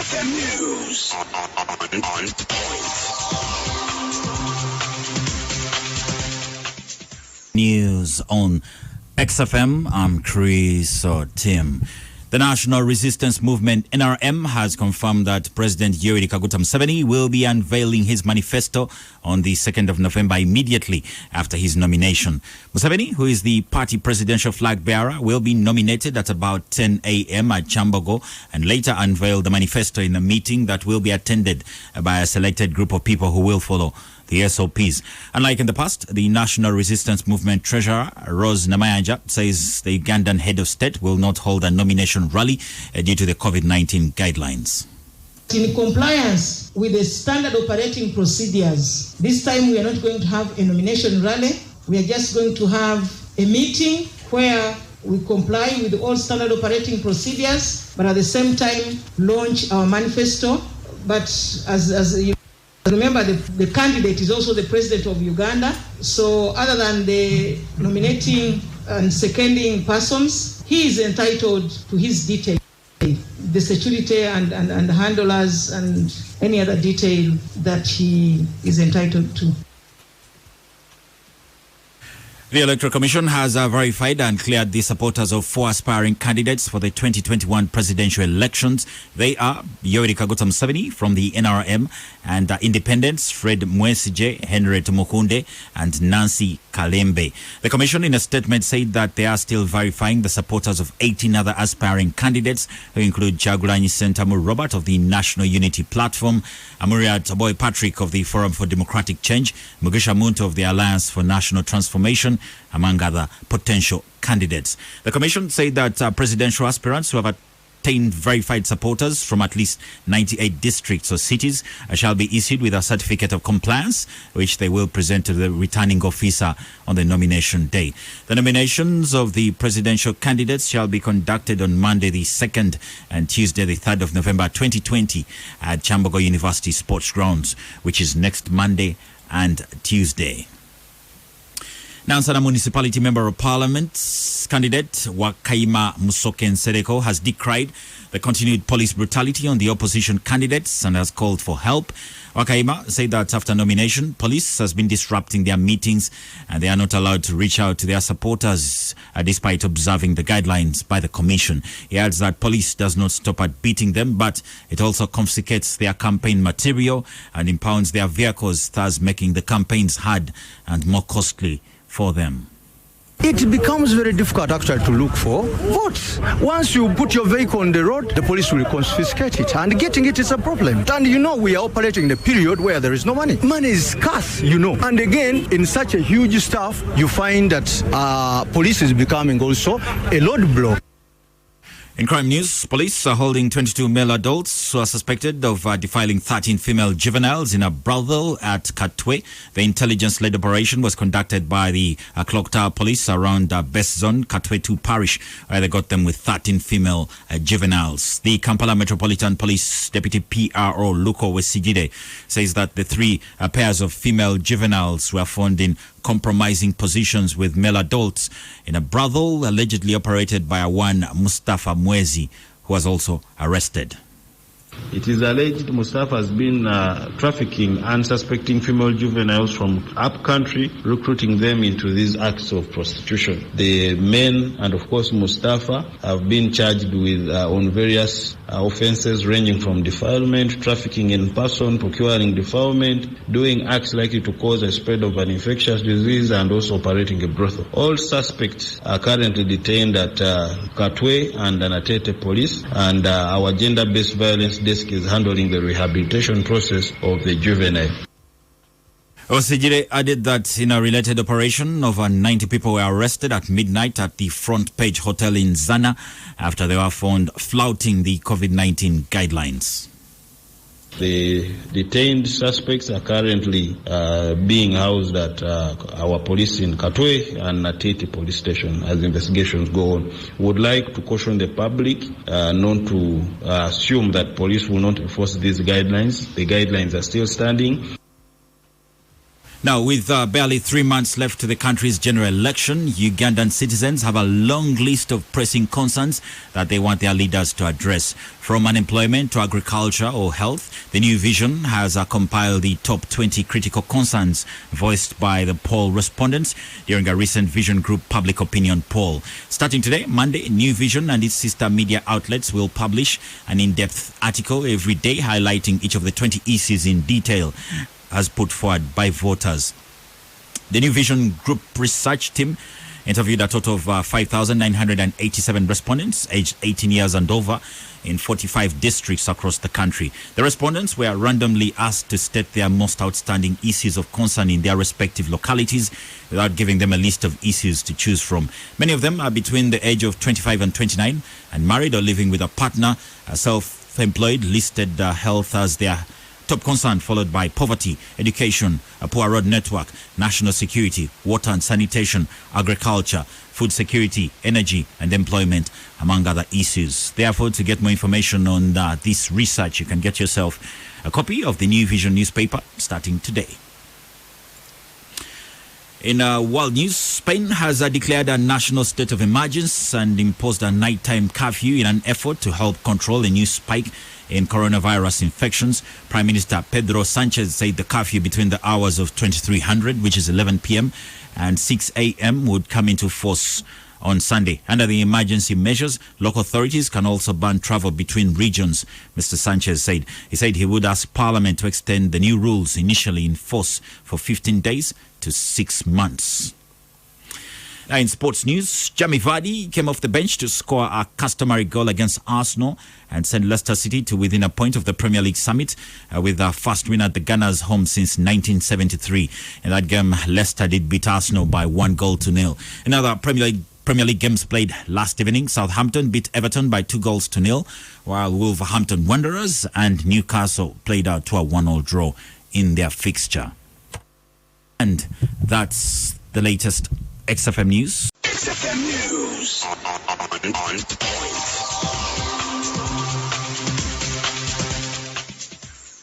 XFM News on point. News on XFM. I'm Chris or Tim. The National Resistance Movement NRM has confirmed that President Yoweri Kaguta Museveni will be unveiling his manifesto on the 2nd of November immediately after his nomination. Museveni, who is the party presidential flag bearer, will be nominated at about 10 a.m. at Kyambogo and later unveil the manifesto in a meeting that will be attended by a selected group of people who will follow the SOPs. Unlike in the past, the National Resistance Movement treasurer, Rose Namayanja, says the Ugandan head of state will not hold a nomination rally due to the COVID-19 guidelines. In compliance with the standard operating procedures, this time we are not going to have a nomination rally. We are just going to have a meeting where we comply with all standard operating procedures, but at the same time launch our manifesto. But as you remember, the candidate is also the president of Uganda. So other than the nominating and seconding persons, he is entitled to his detail, the security and handlers and any other detail that he is entitled to. The Electoral Commission has verified and cleared the supporters of 4 aspiring candidates for the 2021 presidential elections. They are Yoweri Kaguta Museveni from the NRM and independents Fred Mwesije, Henriette Mukunde and Nancy Kalembe. The Commission in a statement said that they are still verifying the supporters of 18 other aspiring candidates who include Kyagulanyi Ssentamu Robert of the National Unity Platform, Amuriat Boy Patrick of the Forum for Democratic Change, Mugisha Muntu of the Alliance for National Transformation, among other potential candidates. The Commission said that presidential aspirants who have attained verified supporters from at least 98 districts or cities shall be issued with a certificate of compliance, which they will present to the returning officer on the nomination day. The nominations of the presidential candidates shall be conducted on Monday the 2nd and Tuesday the 3rd of November 2020 at Kyambogo University Sports Grounds, which is next Monday and Tuesday. Nansana Municipality Member of Parliament candidate Wakaima Musoke Nsereko has decried the continued police brutality on the opposition candidates and has called for help. Wakaima said that after nomination, police has been disrupting their meetings and they are not allowed to reach out to their supporters despite observing the guidelines by the Commission. He adds that police does not stop at beating them, but it also confiscates their campaign material and impounds their vehicles, thus making the campaigns hard and more costly for them. It becomes very difficult actually to look for votes. Once you put your vehicle on the road, the police will confiscate it, and getting it is a problem. And we are operating in a period where there is no money. Money is scarce, And again, in such a huge stuff, you find that police is becoming also a roadblock. In crime news, police are holding 22 male adults who are suspected of defiling 13 female juveniles in a brothel at Katwe. The intelligence-led operation was conducted by the Clock Tower Police around Best Zone, Katwe 2 Parish, where they got them with 13 female juveniles. The Kampala Metropolitan Police Deputy PRO Luko Wesigide says that the 3 pairs of female juveniles were found in compromising positions with male adults in a brothel allegedly operated by one Mustafa Mwezi, who was also arrested. It is alleged Mustafa has been trafficking unsuspecting female juveniles from upcountry, recruiting them into these acts of prostitution. The men and of course Mustafa have been charged with on various offenses ranging from defilement, trafficking in person, procuring defilement, doing acts likely to cause a spread of an infectious disease, and also operating a brothel. All suspects are currently detained at Katwe and Anatete Police, and our gender-based violence desk is handling the rehabilitation process of the juvenile. Osijire added that in a related operation, over 90 people were arrested at midnight at the Front Page Hotel in Zana after they were found flouting the COVID-19 guidelines. The detained suspects are currently being housed at our police in Katwe and Natete police station as investigations go on. We would like to caution the public not to assume that police will not enforce these guidelines. The guidelines are still standing. Now, with barely 3 months left to the country's general election, Ugandan citizens have a long list of pressing concerns that they want their leaders to address. From unemployment to agriculture or health, the New Vision has compiled the top 20 critical concerns voiced by the poll respondents during a recent Vision Group public opinion poll. Starting today, Monday, New Vision and its sister media outlets will publish an in-depth article every day highlighting each of the 20 issues in detail, as put forward by voters. The New Vision Group research team interviewed a total of 5,987 respondents aged 18 years and over in 45 districts across the country. The respondents were randomly asked to state their most outstanding issues of concern in their respective localities without giving them a list of issues to choose from. Many of them are between the age of 25 and 29 and married or living with a partner. Self-employed listed health as their top concern, followed by poverty, education, a poor road network, national security, water and sanitation, agriculture, food security, energy and employment, among other issues. Therefore, to get more information on this research, you can get yourself a copy of the New Vision newspaper starting today. In world news, Spain has declared a national state of emergency and imposed a nighttime curfew in an effort to help control a new spike in coronavirus infections. Prime Minister Pedro Sanchez said the curfew between the hours of 2300, which is 11 p.m., and 6 a.m. would come into force on Sunday. Under the emergency measures, local authorities can also ban travel between regions, Mr. Sanchez said. He said he would ask Parliament to extend the new rules initially in force for 15 days to 6 months. Now in sports news, Jamie Vardy came off the bench to score a customary goal against Arsenal and send Leicester City to within a point of the Premier League summit with their first win at the Gunners' home since 1973. In that game, Leicester did beat Arsenal by 1-0. In other Premier League games played last evening, Southampton beat Everton by 2-0, while Wolverhampton Wanderers and Newcastle played out to a 1-1 draw in their fixture. And that's the latest XFM News. XFM News on point.